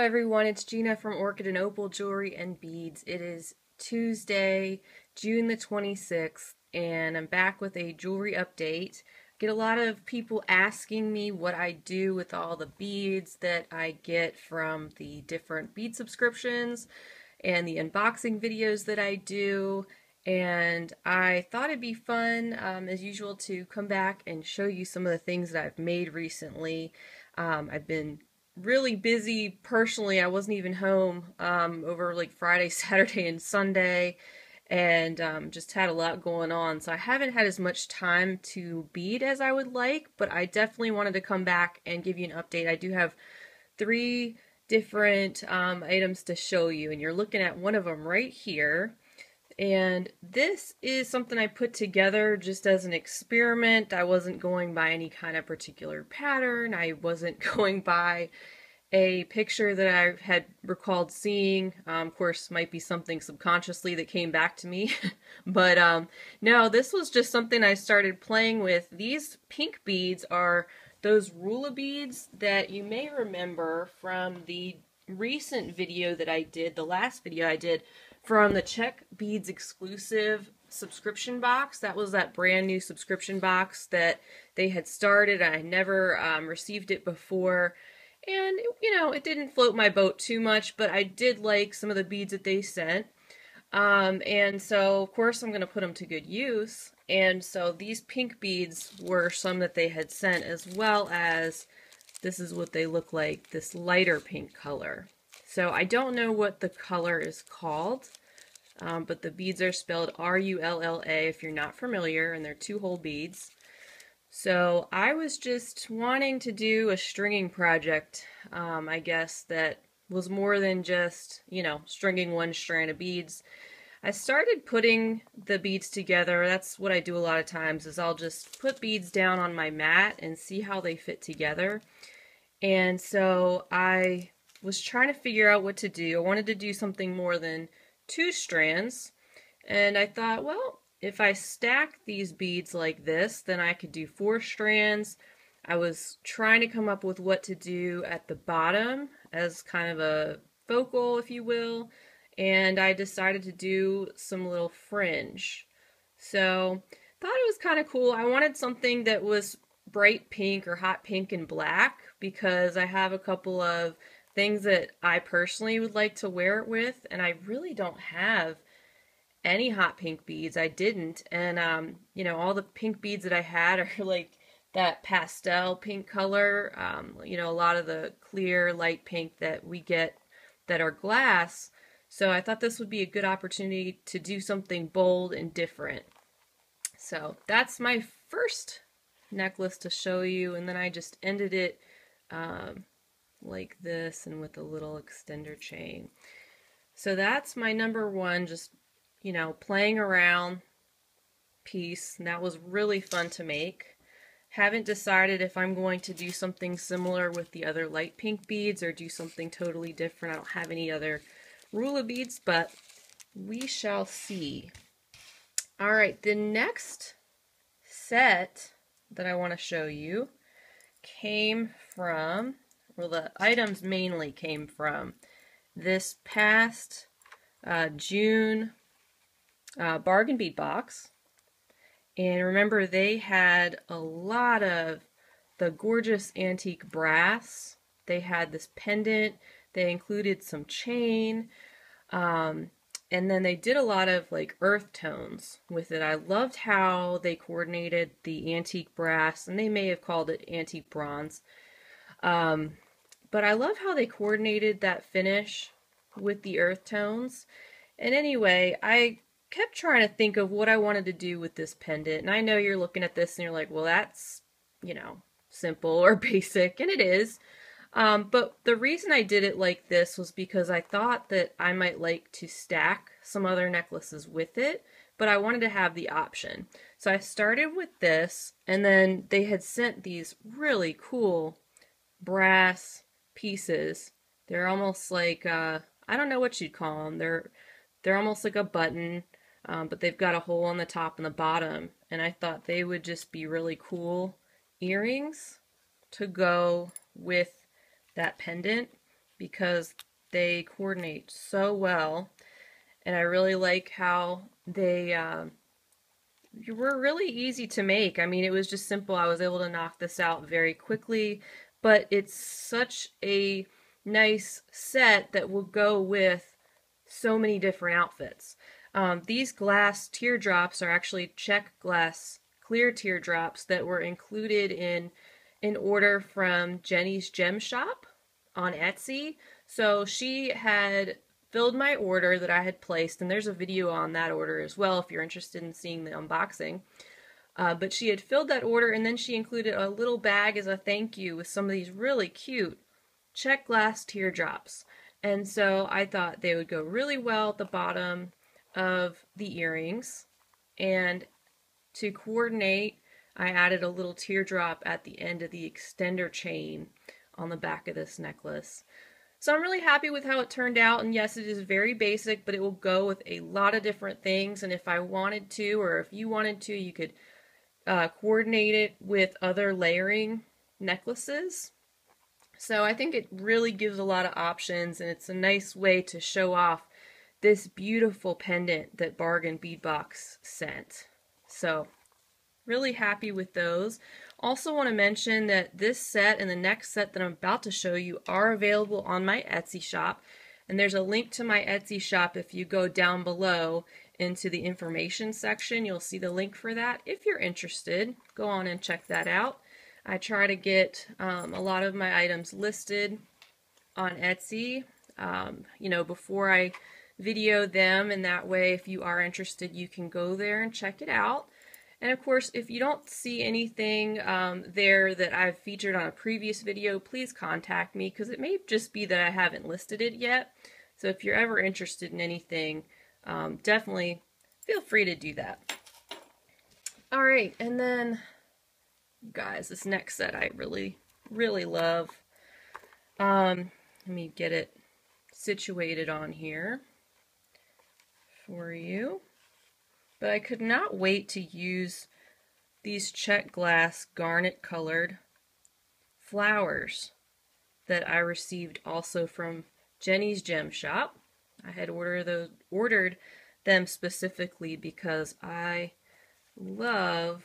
Hello everyone, it's Gina from Orchid and Opal Jewelry and Beads. It is Tuesday, June the 26th, and I'm back with a jewelry update. I get a lot of people asking me what I do with all the beads that I get from the different bead subscriptions and the unboxing videos that I do. And I thought it'd be fun, as usual, to come back and show you some of the things that I've made recently. I've been really busy personally. I wasn't even home over like Friday, Saturday, and Sunday, and just had a lot going on. So I haven't had as much time to bead as I would like, but I definitely wanted to come back and give you an update. I do have 3 different items to show you, and you're looking at one of them right here. And this is something I put together just as an experiment. I wasn't going by any kind of particular pattern. I wasn't going by a picture that I had recalled seeing. Of course, might be something subconsciously that came back to me. But no, this was just something I started playing with. These pink beads are those Rula beads that you may remember from the recent video that I did, the last video I did, from the Check Beads exclusive subscription box. That was that brand new subscription box that they had started. I never received it before, and you know, it didn't float my boat too much, but I did like some of the beads that they sent. And so of course I'm going to put them to good use. And so these pink beads were some that they had sent, as well as this is what they look like, this lighter pink color. So I don't know what the color is called, but the beads are spelled R-U-L-L-A if you're not familiar, and they're 2-hole beads. So I was just wanting to do a stringing project, I guess, that was more than just, you know, stringing one strand of beads. I started putting the beads together. That's what I do a lot of times, is I'll just put beads down on my mat and see how they fit together. And so I was trying to figure out what to do. I wanted to do something more than 2 strands, and I thought, well, if I stack these beads like this, then I could do 4 strands. I was trying to come up with what to do at the bottom as kind of a focal, if you will, and I decided to do some little fringe. So thought it was kind of cool. I wanted something that was bright pink or hot pink and black, because I have a couple of things that I personally would like to wear it with, and I really don't have any hot pink beads. I didn't, and you know, all the pink beads that I had are like that pastel pink color, you know, a lot of the clear light pink that we get that are glass. So I thought this would be a good opportunity to do something bold and different. So that's my first necklace to show you, and then I just ended it like this, and with a little extender chain. So that's my number one, just, you know, playing around piece, and that was really fun to make. Haven't decided if I'm going to do something similar with the other light pink beads or do something totally different. I don't have any other Rula beads, but we shall see. All right, the next set that I want to show you came from, well, the items mainly came from this past June bargain bead box. And remember, they had a lot of the gorgeous antique brass. They had this pendant. They included some chain. And then they did a lot of like earth tones with it. I loved how they coordinated the antique brass, and they may have called it antique bronze. But I love how they coordinated that finish with the earth tones. And anyway, I kept trying to think of what I wanted to do with this pendant. And I know you're looking at this and you're like, well, that's, you know, simple or basic, and it is. But the reason I did it like this was because I thought that I might like to stack some other necklaces with it, but I wanted to have the option. So I started with this, and then they had sent these really cool brass pieces. They're almost like, I don't know what you'd call them. They're almost like a button, but they've got a hole on the top and the bottom, and I thought they would just be really cool earrings to go with that pendant, because they coordinate so well, and I really like how they were really easy to make. I mean, it was just simple. I was able to knock this out very quickly, but it's such a nice set that will go with so many different outfits. These glass teardrops are actually check glass clear teardrops that were included in an order from Jenny's Gem Shop on Etsy. So she had filled my order that I had placed, and there's a video on that order as well if you're interested in seeing the unboxing. But she had filled that order, and then she included a little bag as a thank you with some of these really cute check glass teardrops. And so I thought they would go really well at the bottom of the earrings. And to coordinate, I added a little teardrop at the end of the extender chain on the back of this necklace. So I'm really happy with how it turned out, and yes, it is very basic, but it will go with a lot of different things, and if I wanted to, or if you wanted to, you could coordinate it with other layering necklaces. So I think it really gives a lot of options, and it's a nice way to show off this beautiful pendant that Bargain Beadbox sent. So really happy with those. Also want to mention that this set and the next set that I'm about to show you are available on my Etsy shop, and there's a link to my Etsy shop. If you go down below into the information section, you'll see the link for that. If you're interested, go on and check that out. I try to get a lot of my items listed on Etsy, you know, before I video them, and that way if you are interested you can go there and check it out. And of course, if you don't see anything there that I've featured on a previous video, please contact me, because it may just be that I haven't listed it yet. So if you're ever interested in anything, definitely feel free to do that. Alright, and then, guys, this next set I really, really love. Let me get it situated on here for you. But I could not wait to use these check glass garnet colored flowers that I received also from Jenny's Gem Shop. I had ordered them specifically because I love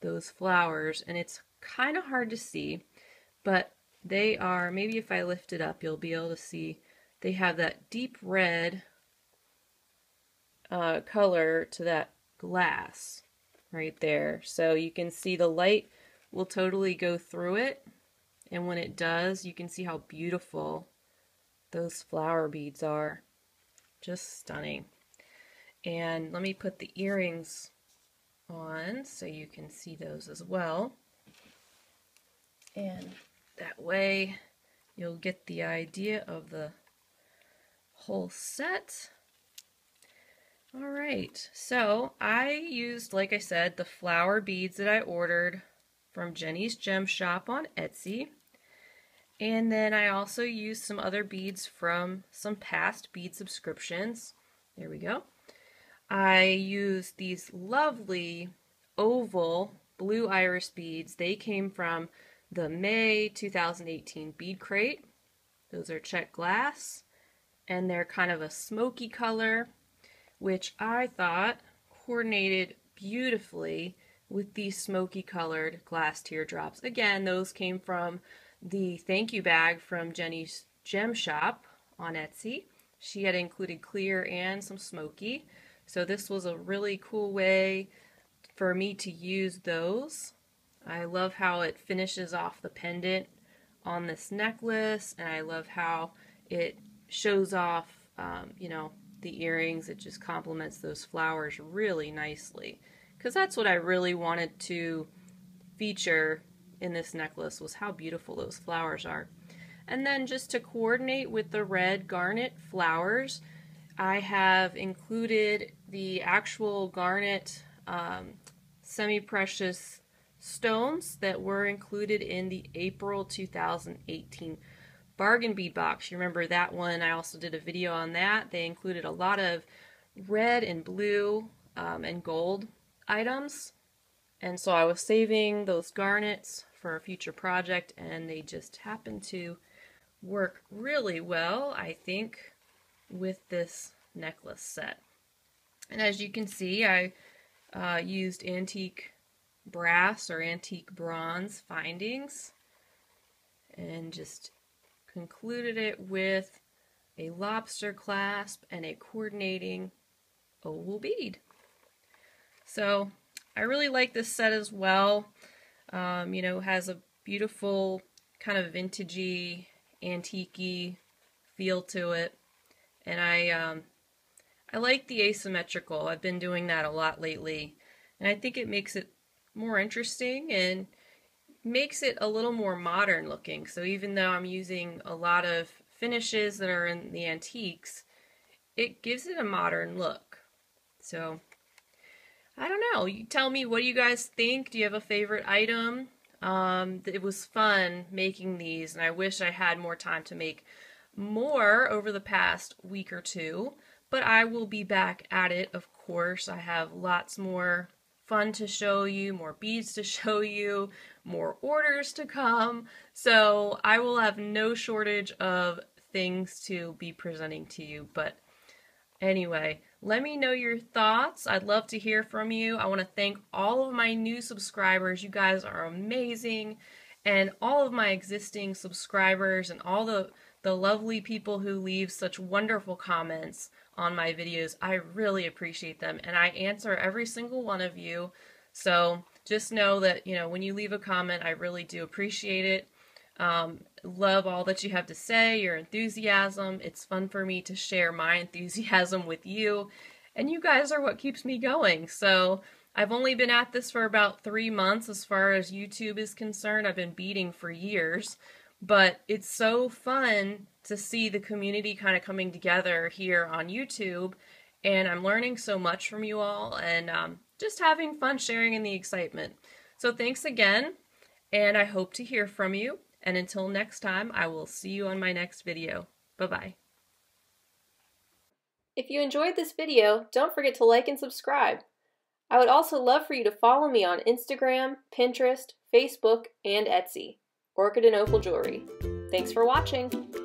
those flowers, and it's kind of hard to see, but they are, maybe if I lift it up you'll be able to see, they have that deep red color to that glass right there. So you can see the light will totally go through it, and when it does you can see how beautiful those flower beads are. Just stunning. And let me put the earrings on so you can see those as well, and that way you'll get the idea of the whole set. Alright, so I used, like I said, the flower beads that I ordered from Jenny's Gem Shop on Etsy. And then I also used some other beads from some past bead subscriptions. There we go. I used these lovely oval blue iris beads. They came from the May 2018 bead crate. Those are check glass, and they're kind of a smoky color, which I thought coordinated beautifully with these smoky colored glass teardrops. Again, those came from the thank you bag from Jenny's Gem Shop on Etsy. She had included clear and some smoky, so this was a really cool way for me to use those. I love how it finishes off the pendant on this necklace, and I love how it shows off, you know, the earrings. It just complements those flowers really nicely, because that's what I really wanted to feature in this necklace, was how beautiful those flowers are. And then just to coordinate with the red garnet flowers, I have included the actual garnet semi-precious stones that were included in the April 2018 Bargain Bead Box. You remember that one? I also did a video on that. They included a lot of red and blue and gold items, and so I was saving those garnets for a future project, and they just happened to work really well, I think, with this necklace set. And as you can see, I used antique brass or antique bronze findings and just concluded it with a lobster clasp and a coordinating oval bead. So I really like this set as well. You know, has a beautiful kind of vintagey, antique-y feel to it. And I like the asymmetrical. I've been doing that a lot lately. And I think it makes it more interesting and makes it a little more modern looking. So even though I'm using a lot of finishes that are in the antiques, it gives it a modern look. So I don't know. You tell me, what do you guys think? Do you have a favorite item? It was fun making these, and I wish I had more time to make more over the past week or two, but I will be back at it, of course. I have lots more fun to show you, more beads to show you, more orders to come, so I will have no shortage of things to be presenting to you. But anyway, let me know your thoughts. I'd love to hear from you. I want to thank all of my new subscribers. You guys are amazing. And all of my existing subscribers and all the lovely people who leave such wonderful comments on my videos. I really appreciate them, and I answer every single one of you. So just know that, you know, when you leave a comment, I really do appreciate it. Love all that you have to say, your enthusiasm. It's fun for me to share my enthusiasm with you, and you guys are what keeps me going. So I've only been at this for about 3 months as far as YouTube is concerned. I've been beading for years, but it's so fun to see the community kind of coming together here on YouTube, and I'm learning so much from you all, and just having fun sharing in the excitement. So thanks again, and I hope to hear from you. And until next time, I will see you on my next video. Bye-bye. If you enjoyed this video, don't forget to like and subscribe. I would also love for you to follow me on Instagram, Pinterest, Facebook, and Etsy. Orchid and Opal Jewelry. Thanks for watching!